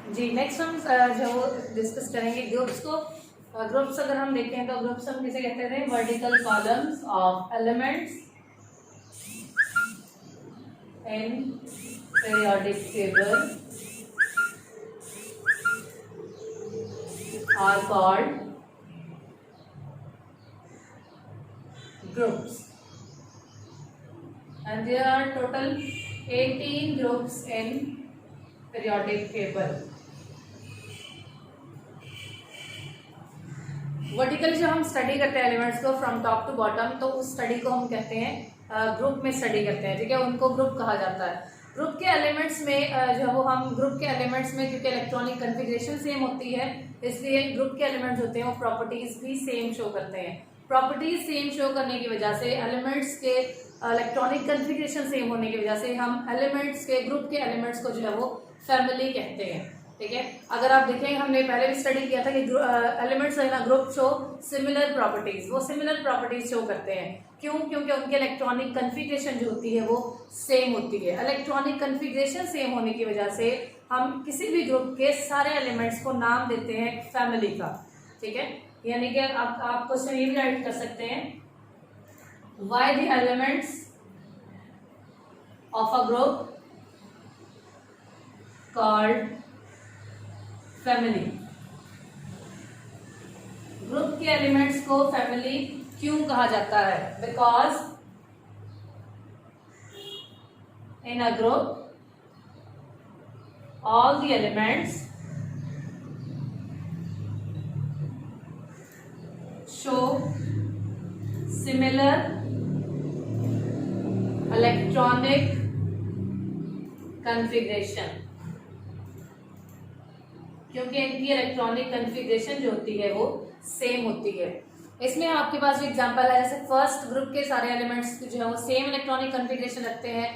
जी next हम जो discuss करेंगे ग्रुप्स को। ग्रुप्स अगर हम देखते हैं तो ग्रुप्स हम किसे कहते थे? Vertical columns of elements in periodic table are called groups, and there are total 18 groups in periodic table. Vertical जो हम स्टडी करते हैं एलिमेंट्स को फ्रॉम टॉप टू बॉटम, तो उस स्टडी को हम कहते हैं ग्रुप में स्टडी करते हैं, ठीक है, उनको ग्रुप कहा जाता है। ग्रुप के एलिमेंट्स में जो वो हम ग्रुप के एलिमेंट्स में क्योंकि इलेक्ट्रॉनिक कन्फिग्रेशन सेम होती है, इसलिए ग्रुप के एलिमेंट्स होते हैं वो प्रॉपर्टीज भी सेम शो करते हैं। प्रॉपर्टीज सेम शो करने की वजह से, एलिमेंट्स के इलेक्ट्रॉनिक कन्फिग्रेशन सेम होने की वजह से हम एलिमेंट्स के ग्रुप के एलिमेंट्स को जो है वो फैमिली कहते हैं, ठीक है। अगर आप देखें, हमने पहले भी स्टडी किया था कि एलिमेंट्स है ना, ग्रुप शो सिमिलर प्रॉपर्टीज, वो सिमिलर प्रॉपर्टीज शो करते हैं। क्यों? क्योंकि उनके इलेक्ट्रॉनिक कन्फिग्रेशन जो होती है वो सेम होती है। इलेक्ट्रॉनिक कन्फिग्रेशन सेम होने की वजह से हम किसी भी ग्रुप के सारे एलिमेंट्स को नाम देते हैं फैमिली का, ठीक है। यानी कि आप क्वेश्चन ये भी राइट कर सकते हैं, why the elements of a group called family. Group के एलिमेंट्स को फैमिली क्यों कहा जाता है? Because in a group all the elements show similar electronic configuration, क्योंकि इनकी इलेक्ट्रॉनिक कन्फिग्रेशन जो होती है वो सेम होती है। इसमें आपके पास जो एग्जांपल है, जैसे फर्स्ट ग्रुप के सारे एलिमेंट्स जो है वो सेम इलेक्ट्रॉनिक कन्फिग्रेशन रखते हैं,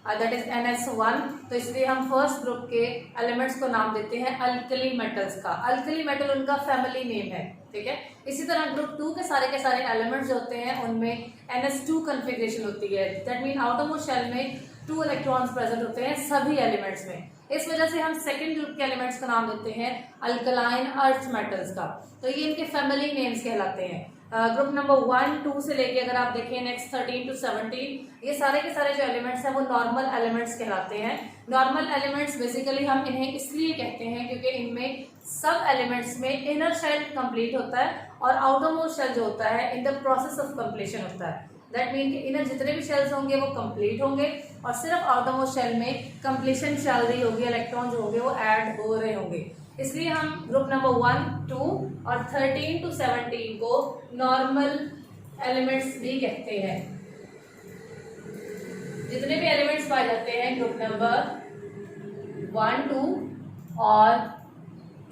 दैट इज NS1, तो इसलिए हम फर्स्ट ग्रुप के एलिमेंट्स को नाम देते हैं अल्कली मेटल्स का। अल्कली मेटल उनका फैमिली नेम है, ठीक है। इसी तरह ग्रुप 2 के सारे एलिमेंट्स जो होते हैं उनमें NS2 कन्फिग्रेशन होती है, दैट मीन आउटरमोस्ट शेल में 2 इलेक्ट्रॉन्स प्रेजेंट होते हैं सभी एलिमेंट्स में। इस वजह से हम सेकंड ग्रुप के एलिमेंट्स का नाम देते हैं अल्कलाइन अर्थ मेटल्स का। तो ये इनके फैमिली नेम्स कहलाते हैं। ग्रुप नंबर 1, 2 से लेके अगर आप देखें नेक्स्ट 13 टू 17, ये सारे के सारे जो एलिमेंट्स हैं वो नॉर्मल एलिमेंट्स कहलाते हैं। नॉर्मल एलिमेंट्स बेसिकली हम इन्हें इसलिए कहते हैं क्योंकि इनमें सब एलिमेंट्स में इनर शेल कंप्लीट होता है और आउटरमोस्ट शेल जो होता है in the process of completion होता है। दैट मीन कि इनर जितने भी शेल्स होंगे वो कंप्लीट होंगे और सिर्फ आउटरमोस्ट शेल में कंप्लीशन चल रही होगी, इलेक्ट्रॉन जो होंगे वो ऐड हो रहे होंगे। इसलिए हम ग्रुप नंबर 1, 2 और 13 टू 17 को नॉर्मल एलिमेंट्स भी कहते हैं। जितने भी एलिमेंट्स पाए जाते हैं ग्रुप नंबर 1, 2 और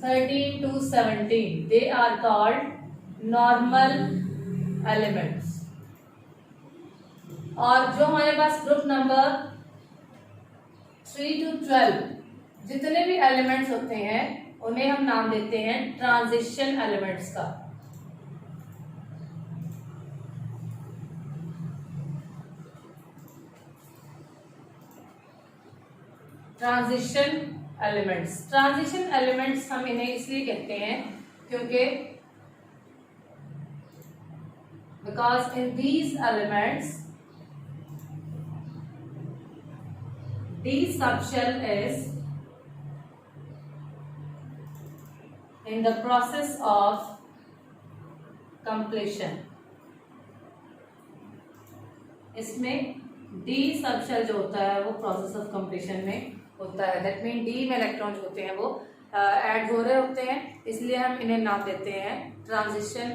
13 to 17, they are called normal elements. और जो हमारे पास ग्रुप नंबर 3 टू 12 जितने भी एलिमेंट्स होते हैं उन्हें हम नाम देते हैं ट्रांजिशन एलिमेंट्स का। ट्रांजिशन एलिमेंट्स हम इन्हें इसलिए कहते हैं क्योंकि because in these elements D subshell is in the process of completion। इसमें D सबशेल जो होता है वो प्रोसेस ऑफ कंप्लीशन में होता है, दैट मीन D में इलेक्ट्रॉन जो होते हैं वो ऐड हो रहे होते हैं, इसलिए हम इन्हें नाम देते हैं ट्रांजिशन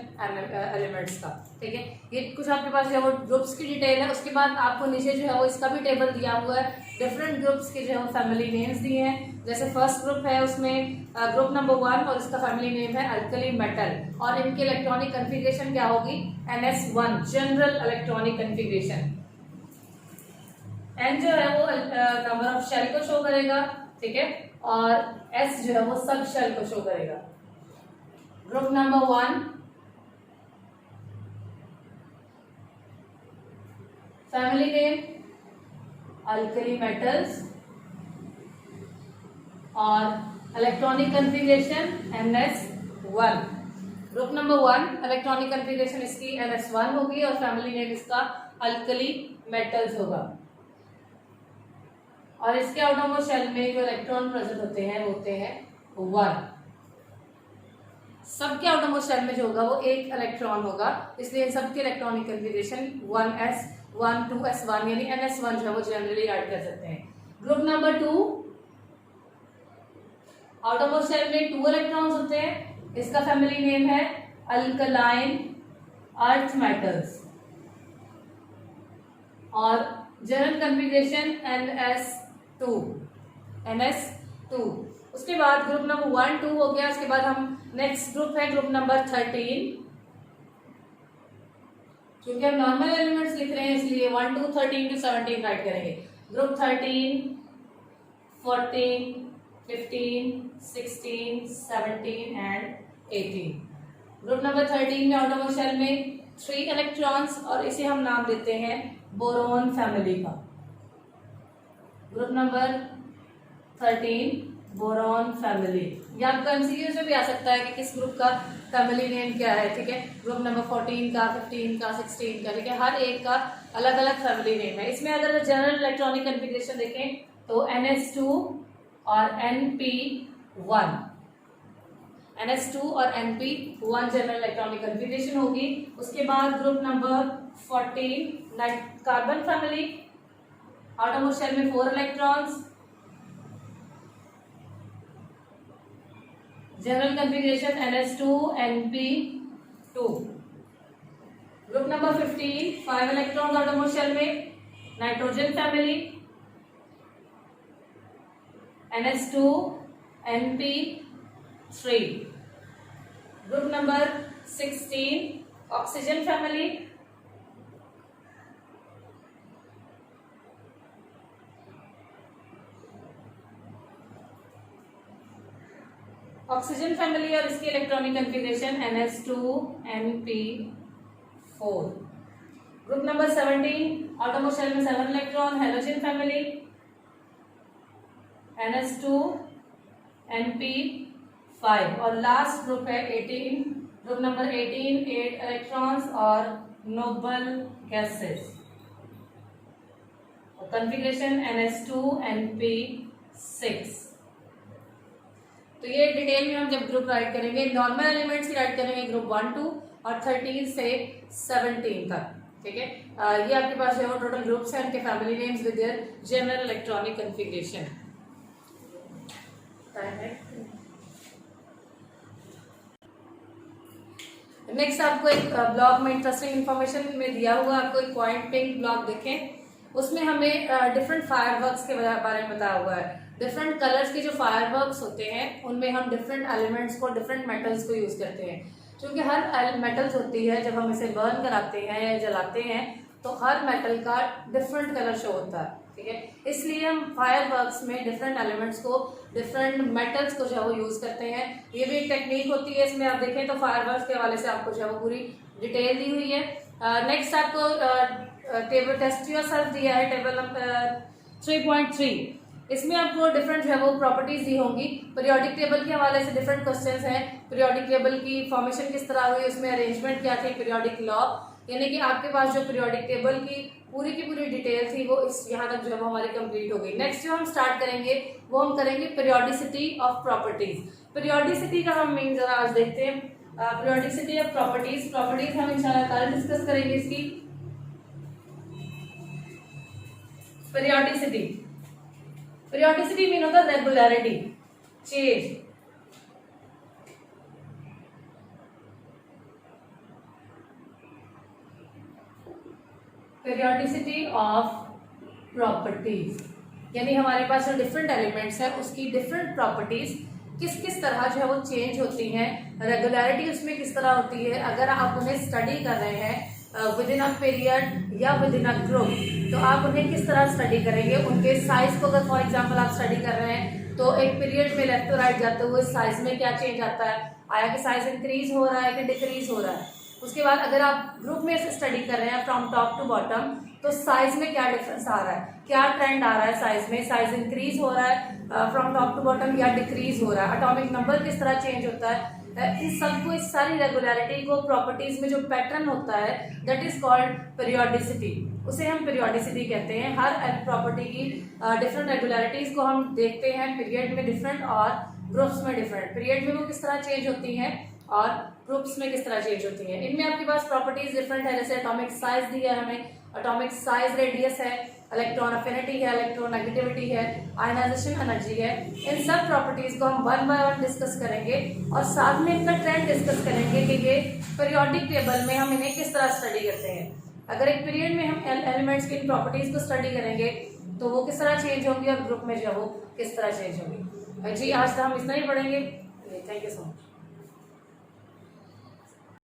एलिमेंट्स का, ठीक है। ये कुछ आपके पास जो है वो ग्रुप्स की डिटेल है। उसके बाद आपको नीचे जो है वो इसका भी टेबल दिया हुआ है, डिफरेंट ग्रुप्स के जो है वो फैमिली नेम्स दिए हैं। जैसे फर्स्ट ग्रुप है उसमें ग्रुप नंबर 1 और इसका फैमिली नेम है अल्कली मेटल और इनकी इलेक्ट्रॉनिक कन्फिग्रेशन क्या होगी? NS1, general electronic configuration. N जो है वो नंबर ऑफ शेल को शो करेगा, ठीक है, और S जो है वो सब शेल को शो करेगा। Group number 1 family name alkali metals और electronic configuration NS1। Group number 1 electronic configuration इसकी NS1 होगी और फैमिली नेम इसका अल्कली मेटल्स होगा। और इसके आउटरमोस्ट शेल में जो इलेक्ट्रॉन प्रेजेंट होते हैं वो होते हैं 1। सबके आउटरमोस्ट शेल में जो होगा वो एक इलेक्ट्रॉन होगा, इसलिए सबके इलेक्ट्रॉनिक कन्फिग्रेशन 1s 1 2s1 यानी NS1 जो है वो जनरली राइट कर सकते हैं। ग्रुप नंबर 2 आउटरमोस्ट शेल में 2 इलेक्ट्रॉन्स होते हैं, इसका फैमिली नेम है अल्कलाइन अर्थ मेटल्स और जनरल कन्फिग्रेशन NS2। उसके बाद ग्रुप नंबर 1 2 हो गया। उसके बाद हम नेक्स्ट ग्रुप है ग्रुप नंबर 13, क्योंकि हम नॉर्मल एलिमेंट्स लिख रहे हैं इसलिए 1 2 13 to 17 राइट करेंगे। Group 13 14 15 16 17 and 18। ग्रुप नंबर 13 में आउटरमोस्ट शेल में 3 इलेक्ट्रॉन्स और इसे हम नाम देते हैं बोरोन फैमिली का। Group number 13 boron family. ये आपको एमसीक्यू से भी आ सकता है कि किस ग्रुप का फैमिली नेम क्या है, ठीक है। ग्रुप नंबर 14 का 15 का 16 का, ठीक है, हर एक का अलग अलग फैमिली नेम है। इसमें अगर जनरल इलेक्ट्रॉनिक कन्फिग्रेशन देखें तो NS2 और NP1 और NP1 जनरल इलेक्ट्रॉनिक कन्फिग्रेशन होगी। उसके बाद group number 14 carbon family, outermost shell में 4 electrons, general configuration NS2 NP2। Group number 15 5 electrons outermost shell में, nitrogen family NS2 NP3। Group number 16 oxygen family, और इसकी electronic configuration NS2 NP4। Group number 17 outermost shell में 7 electron, halogen family NS2 NP5। और last group है 18, group number 18 8 electrons और noble gases, configuration NS2 NP6। तो ये detail में हम जब ग्रुप राइट करेंगे नॉर्मल एलिमेंट्स की राइट करेंगे ग्रुप 1 2 और 13 से 17 तक, ठीक है। ये आपके पास जो है वो टोटल ग्रुप्स हैं, उनके family names with their general electronic configuration. Next आपको एक ब्लॉक में इंटरेस्टिंग इन्फॉर्मेशन में दिया हुआ, आपको एक पॉइंट पिंक ब्लॉक देखें, उसमें हमें डिफरेंट फायरवर्क्स के बारे में बताया हुआ है। डिफरेंट कलर्स के जो फायरवर्क्स होते हैं उनमें हम डिफरेंट एलिमेंट्स को, डिफरेंट मेटल्स को यूज करते हैं, क्योंकि हर मेटल्स होती है जब हम इसे बर्न कराते हैं या जलाते हैं तो हर मेटल का डिफरेंट कलर शो होता है, ठीक है। इसलिए हम फायरवर्क्स में डिफरेंट एलिमेंट्स को, डिफरेंट मेटल्स को जो है वो यूज करते हैं। ये भी एक टेक्निक होती है। इसमें आप देखें तो फायरवर्क्स के हवाले से आपको जो है वो पूरी डिटेल दी हुई है। नेक्स्ट आपको टेबल टेस्ट योरसेल्फ दिया है, टेबल नंबर 3.3। इसमें आपको डिफरेंट जो है वो प्रॉपर्टीज दी होंगी। पीरियोडिक टेबल के हवाले से डिफरेंट क्वेश्चंस हैं। पीरियोडिक टेबल की फॉर्मेशन किस तरह हुई, उसमें अरेंजमेंट क्या थी, पीरियोडिक लॉ, यानी कि आपके पास जो पीरियोडिक टेबल की पूरी डिटेल थी वो इस यहाँ तक जो है वो हमारी कंप्लीट हो गई। नेक्स्ट जो हम स्टार्ट करेंगे वो हम करेंगे पीरियोडिसिटी ऑफ प्रॉपर्टीज। पीरियोडिसिटी का हम मीन जरा आज देखते हैं। पीरियोडिसिटी ऑफ प्रॉपर्टीज हम इंशाल्लाह कल डिस्कस करेंगे इसकी। Periodicity mean होता है regularity, change. Periodicity of properties यानी हमारे पास जो डिफरेंट एलिमेंट्स है उसकी डिफरेंट प्रॉपर्टीज किस किस तरह जो है वो चेंज होती हैं, रेगुलरिटी उसमें किस तरह होती है। अगर आप उन्हें स्टडी कर रहे हैं विद इन अ पीरियड या विद इन अ ग्रुप तो आप उन्हें किस तरह स्टडी करेंगे। उनके साइज को अगर फॉर एग्जांपल आप स्टडी कर रहे हैं तो एक पीरियड में लेफ्ट टू राइट जाते हुए साइज में क्या चेंज आता है, आया कि साइज इंक्रीज हो रहा है कि डिक्रीज हो रहा है। उसके बाद अगर आप ग्रुप में से स्टडी कर रहे हैं फ्रॉम टॉप टू बॉटम तो साइज में क्या डिफरेंस आ रहा है, क्या ट्रेंड आ रहा है साइज में, साइज इंक्रीज हो रहा है फ्रॉम टॉप टू बॉटम या डिक्रीज हो रहा है, एटॉमिक नंबर किस तरह चेंज होता है, इन सबको, इस सारी रेगुलरिटी को, प्रॉपर्टीज में जो पैटर्न होता है दैट इज कॉल्ड पेरियोडिसिटी, उसे हम पेरियोडिसिटी कहते हैं। हर प्रॉपर्टी की डिफरेंट रेगुलरिटीज को हम देखते हैं पीरियड में डिफरेंट और ग्रुप्स में डिफरेंट, पीरियड में वो किस तरह चेंज होती हैं और ग्रुप्स में किस तरह चेंज होती हैं। इनमें आपके पास प्रॉपर्टीज डिफरेंट है, जैसे एटॉमिक साइज दिया है हमें, एटॉमिक साइज रेडियस है, इलेक्ट्रॉन अफिनिटी है, इलेक्ट्रॉन नेगेटिविटी है, आयनाइजेशन एनर्जी है। इन सब प्रॉपर्टीज को हम वन बाय वन डिस्कस करेंगे और साथ में इनका ट्रेंड डिस्कस करेंगे कि ये पीरियोडिक टेबल में हम इन्हें किस तरह स्टडी करते हैं। अगर एक पीरियड में हम एलिमेंट्स की इन प्रॉपर्टीज को स्टडी करेंगे तो वो किस तरह चेंज होंगी और ग्रुप में जो वो किस तरह चेंज होंगी। जी आज तो हम इतना ही पढ़ेंगे। Thank you so much.